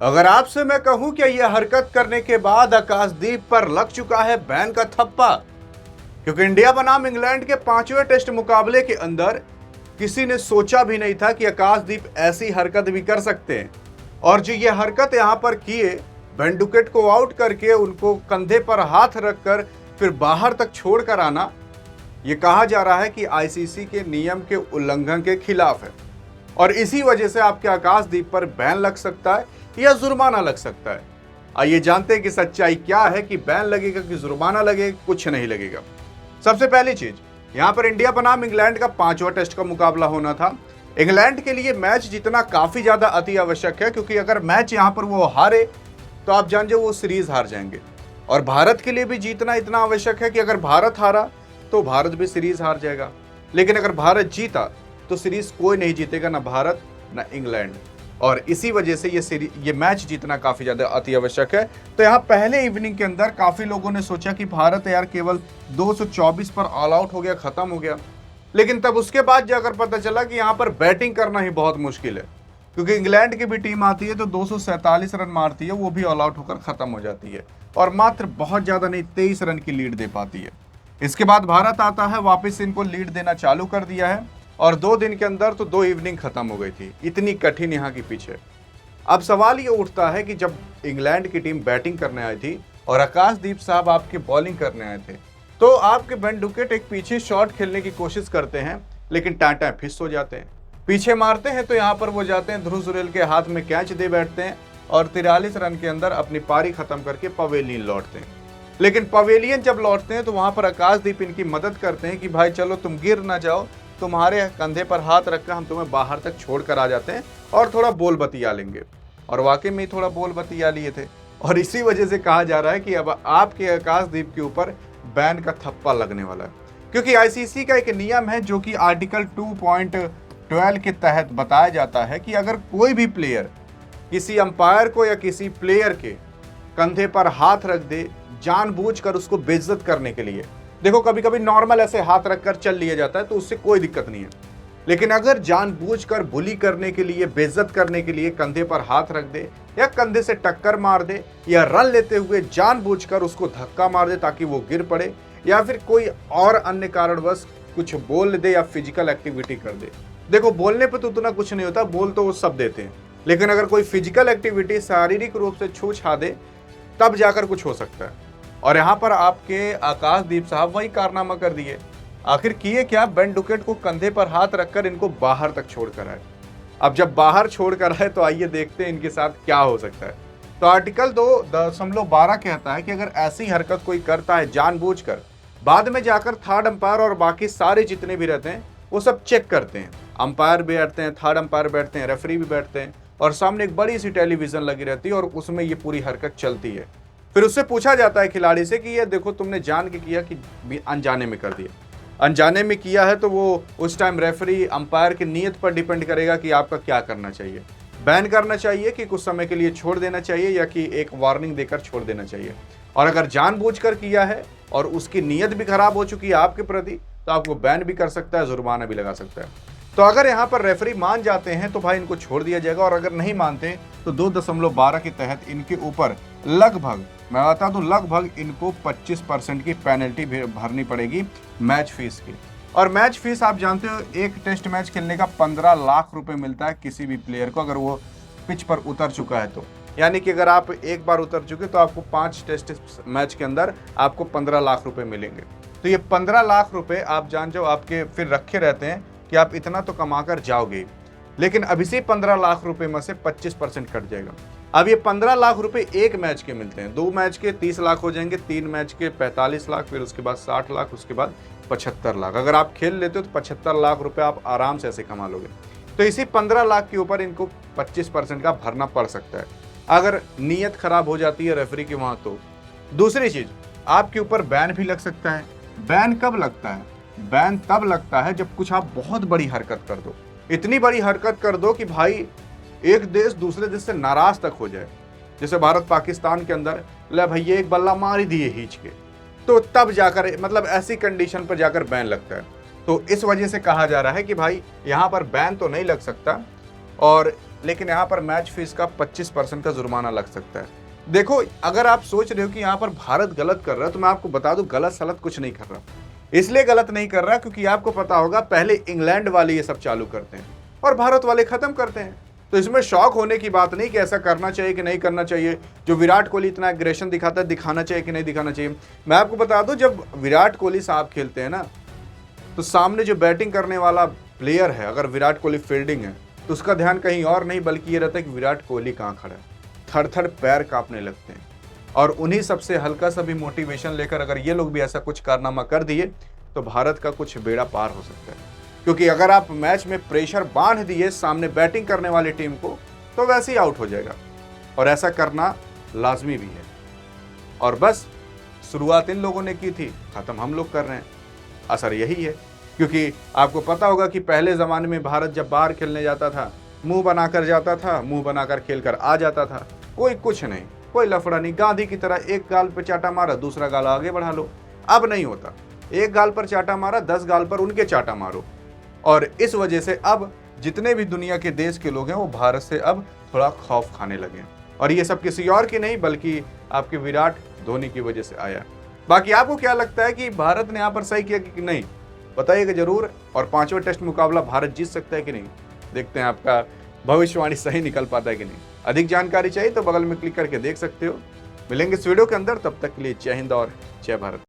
अगर आपसे मैं कहूं कि यह हरकत करने के बाद आकाशदीप पर लग चुका है बैन का थप्पा, क्योंकि इंडिया बनाम इंग्लैंड के 5वें टेस्ट मुकाबले के अंदर किसी ने सोचा भी नहीं था कि आकाशदीप ऐसी हरकत भी कर सकते हैं। और जो ये हरकत यहां पर किए, बेंडुकेट को आउट करके उनको कंधे पर हाथ रखकर फिर बाहर तक छोड़ कर आना, यह कहा जा रहा है कि आईसीसी के नियम के उल्लंघन के खिलाफ है और इसी वजह से आपके आकाशदीप पर बैन लग सकता है या जुर्माना लग सकता है। आइए जानते हैं कि सच्चाई क्या है, कि बैन लगेगा कि जुर्माना लगेगा, कुछ नहीं लगेगा। सबसे पहली चीज, यहां पर इंडिया बनाम इंग्लैंड का 5वां टेस्ट का मुकाबला होना था। इंग्लैंड के लिए मैच जीतना काफी ज्यादा अति आवश्यक है, क्योंकि अगर मैच यहां पर वो हारे तो आप जान जाओ वो सीरीज हार जाएंगे। और भारत के लिए भी जीतना इतना आवश्यक है कि अगर भारत हारा तो भारत भी सीरीज हार जाएगा, लेकिन अगर भारत जीता तो सीरीज कोई नहीं जीतेगा, ना भारत ना इंग्लैंड। और इसी वजह से ये मैच जीतना काफी ज्यादा अति आवश्यक है। तो यहाँ पहले इवनिंग के अंदर काफी लोगों ने सोचा कि भारत यार केवल 224 पर ऑल आउट हो गया, खत्म हो गया। लेकिन तब उसके बाद जाकर पता चला कि यहाँ पर बैटिंग करना ही बहुत मुश्किल है, क्योंकि इंग्लैंड की भी टीम आती है तो 247 रन मारती है, वो भी ऑल आउट होकर खत्म हो जाती है और मात्र बहुत ज्यादा नहीं 23 रन की लीड दे पाती है। इसके बाद भारत आता है, वापस इनको लीड देना चालू कर दिया है और 2 दिन के अंदर तो 2 इवनिंग खत्म हो गई थी। इतनी कठिन यहाँ की पिच है। अब सवाल ये उठता है कि जब इंग्लैंड की टीम बैटिंग करने आई थी और आकाशदीप साहब आपके बॉलिंग करने आए थे, तो आपके बेंडुकेट एक पीछे शॉट खेलने की कोशिश करते हैं, लेकिन टाटा फिस हो जाते हैं। पीछे मारते हैं तो यहाँ पर वो जाते हैं, ध्रुव जुरैल के हाथ में कैच दे बैठते हैं और 43 रन के अंदर अपनी पारी खत्म करके पवेलियन लौटते हैं। लेकिन पवेलियन जब लौटते हैं तो वहां पर आकाशदीप इनकी मदद करते हैं कि भाई चलो तुम गिर ना जाओ, तुम्हारे कंधे पर हाथ रखकर हम तुम्हें बाहर तक छोड़ कर आ जाते हैं और थोड़ा बोल बतिया लेंगे। और वाकई में थोड़ा बोल बतिया लिए थे और इसी वजह से कहा जा रहा है कि अब आपके आकाशदीप के ऊपर बैन का थप्पा लगने वाला है, क्योंकि आईसीसी का एक नियम है जो कि आर्टिकल 2.12 के तहत बताया जाता है कि अगर कोई भी प्लेयर किसी अंपायर को या किसी प्लेयर के कंधे पर हाथ रख दे जानबूझकर उसको बेइज्जत करने के लिए, देखो कभी कभी नॉर्मल ऐसे हाथ रखकर चल लिया जाता है तो उससे कोई दिक्कत नहीं है, लेकिन अगर जानबूझकर बुली करने के लिए, बेइज्जत करने के लिए कंधे पर हाथ रख दे या कंधे से टक्कर मार दे या रन लेते हुए जानबूझकर उसको धक्का मार दे ताकि वो गिर पड़े या फिर कोई और अन्य कारणवश कुछ बोल दे या फिजिकल एक्टिविटी कर दे। देखो बोलने पर तो उतना कुछ नहीं होता, बोल तो वो सब देते हैं, लेकिन अगर कोई फिजिकल एक्टिविटी शारीरिक रूप से छू छा दे तब जाकर कुछ हो सकता है। और यहाँ पर आपके आकाशदीप साहब वही कारनामा कर दिए। आखिर किए क्या, बेंडुकेट को कंधे पर हाथ रखकर इनको बाहर तक छोड़कर आए। अब जब बाहर छोड़कर आए तो आइए देखते हैं इनके साथ क्या हो सकता है। तो आर्टिकल 2.12 कहता है कि अगर ऐसी हरकत कोई करता है जानबूझकर, बाद में जाकर थर्ड अंपायर और बाकी सारे जितने भी रहते हैं वो सब चेक करते हैं। अंपायर भी बैठते हैं, थर्ड अंपायर बैठते हैं, रेफरी भी बैठते हैं और सामने एक बड़ी सी टेलीविजन लगी रहती है और उसमें ये पूरी हरकत चलती है। फिर उससे पूछा जाता है खिलाड़ी से कि ये देखो तुमने जान के किया कि अनजाने में कर दिया। अनजाने में किया है तो वो उस टाइम रेफरी अंपायर की नीयत पर डिपेंड करेगा कि आपका क्या करना चाहिए, बैन करना चाहिए कि कुछ समय के लिए छोड़ देना चाहिए या कि एक वार्निंग देकर छोड़ देना चाहिए। और अगर जानबूझकर किया है और उसकी नीयत भी खराब हो चुकी है आपके प्रति तो आपको बैन भी कर सकता है, जुर्माना भी लगा सकता है। तो अगर यहाँ पर रेफरी मान जाते हैं तो भाई इनको छोड़ दिया जाएगा और अगर नहीं मानते तो 2.12 के तहत इनके ऊपर लगभग, मैं बता दूं, लगभग इनको 25% की पेनल्टी भरनी पड़ेगी मैच फीस की। और मैच फीस आप जानते हो एक टेस्ट मैच खेलने का 15 लाख रुपए मिलता है किसी भी प्लेयर को, अगर वो पिच पर उतर चुका है तो। यानी कि अगर आप एक बार उतर चुके तो आपको 5 टेस्ट मैच के अंदर आपको 15 लाख रुपए मिलेंगे। तो ये 15 लाख रुपए आप जान जाओ आपके फिर रखे रहते हैं कि आप इतना तो कमा कर जाओगे, लेकिन अभी से 15 लाख रुपए में से 25% कट जाएगा। अब ये 15 लाख रुपए एक मैच के मिलते हैं, 2 मैच के 30 लाख हो जाएंगे, 3 मैच के 45 लाख, फिर उसके बाद 60 लाख, उसके बाद 75 लाख। अगर आप खेल लेते हो तो 75 लाख रुपए आप आराम से ऐसे कमा लोगे। तो इसी 15 लाख के ऊपर इनको 25% का भरना पड़ सकता है अगर नीयत खराब हो जाती है रेफरी की वहां। तो दूसरी चीज, आपके ऊपर बैन भी लग सकता है। बैन कब लगता है? बैन तब लगता है जब कुछ आप बहुत बड़ी हरकत कर दो, इतनी बड़ी हरकत कर दो कि भाई एक देश दूसरे देश से नाराज तक हो जाए। जैसे भारत पाकिस्तान के अंदर ले भैया एक बल्ला मार ही दिए हीच के, तो तब जाकर मतलब ऐसी कंडीशन पर जाकर बैन लगता है। तो इस वजह से कहा जा रहा है कि भाई यहाँ पर बैन तो नहीं लग सकता और लेकिन यहाँ पर मैच फीस का 25% का जुर्माना लग सकता है। देखो, अगर आप सोच रहे हो कि यहाँ पर भारत गलत कर रहा है, तो मैं आपको बता दूं गलत सलत कुछ नहीं कर रहा। इसलिए गलत नहीं कर रहा क्योंकि आपको पता होगा पहले इंग्लैंड वाले ये सब चालू करते हैं और भारत वाले खत्म करते हैं। तो इसमें शौक होने की बात नहीं कि ऐसा करना चाहिए कि नहीं करना चाहिए। जो विराट कोहली इतना एग्रेशन दिखाता है, दिखाना चाहिए कि नहीं दिखाना चाहिए। मैं आपको बता दूं, जब विराट कोहली साहब खेलते हैं ना, तो सामने जो बैटिंग करने वाला प्लेयर है, अगर विराट कोहली फील्डिंग है, तो उसका ध्यान कहीं और नहीं बल्कि ये रहता है कि विराट कोहली कहाँ खड़ा है। थर थर पैर कांपने लगते हैं। और उन्हीं सबसे हल्का सा भी मोटिवेशन लेकर अगर ये लोग भी ऐसा कुछ कारनामा कर दिए तो भारत का कुछ बेड़ा पार हो सकता है। क्योंकि अगर आप मैच में प्रेशर बांध दिए सामने बैटिंग करने वाली टीम को, तो वैसे ही आउट हो जाएगा। और ऐसा करना लाजमी भी है। और बस शुरुआत इन लोगों ने की थी, खत्म हम लोग कर रहे हैं। असर यही है। क्योंकि आपको पता होगा कि पहले ज़माने में भारत जब बाहर खेलने जाता था, मुंह बनाकर जाता था, मुंह बनाकर खेलकर आ जाता था। कोई कुछ नहीं, कोई लफड़ा नहीं। गांधी की तरह एक गाल पे चाटा मारा, दूसरा गाल आगे बढ़ा लो। अब नहीं होता। एक गाल पर चाटा मारा, 10 गाल पर उनके चाटा मारो। और इस वजह से अब जितने भी दुनिया के देश के लोग हैं वो भारत से अब थोड़ा खौफ खाने लगे। और ये सब किसी और की नहीं बल्कि आपके विराट धोनी की वजह से आया। बाकी आपको क्या लगता है कि भारत ने यहाँ पर सही किया कि नहीं? बताइएगा जरूर। और 5वां टेस्ट मुकाबला भारत जीत सकता है कि नहीं? देखते हैं आपका भविष्यवाणी सही निकल पाता है कि नहीं। अधिक जानकारी चाहिए तो बगल में क्लिक करके देख सकते हो। मिलेंगे इस वीडियो के अंदर, तब तक के लिए जय हिंद और जय भारत।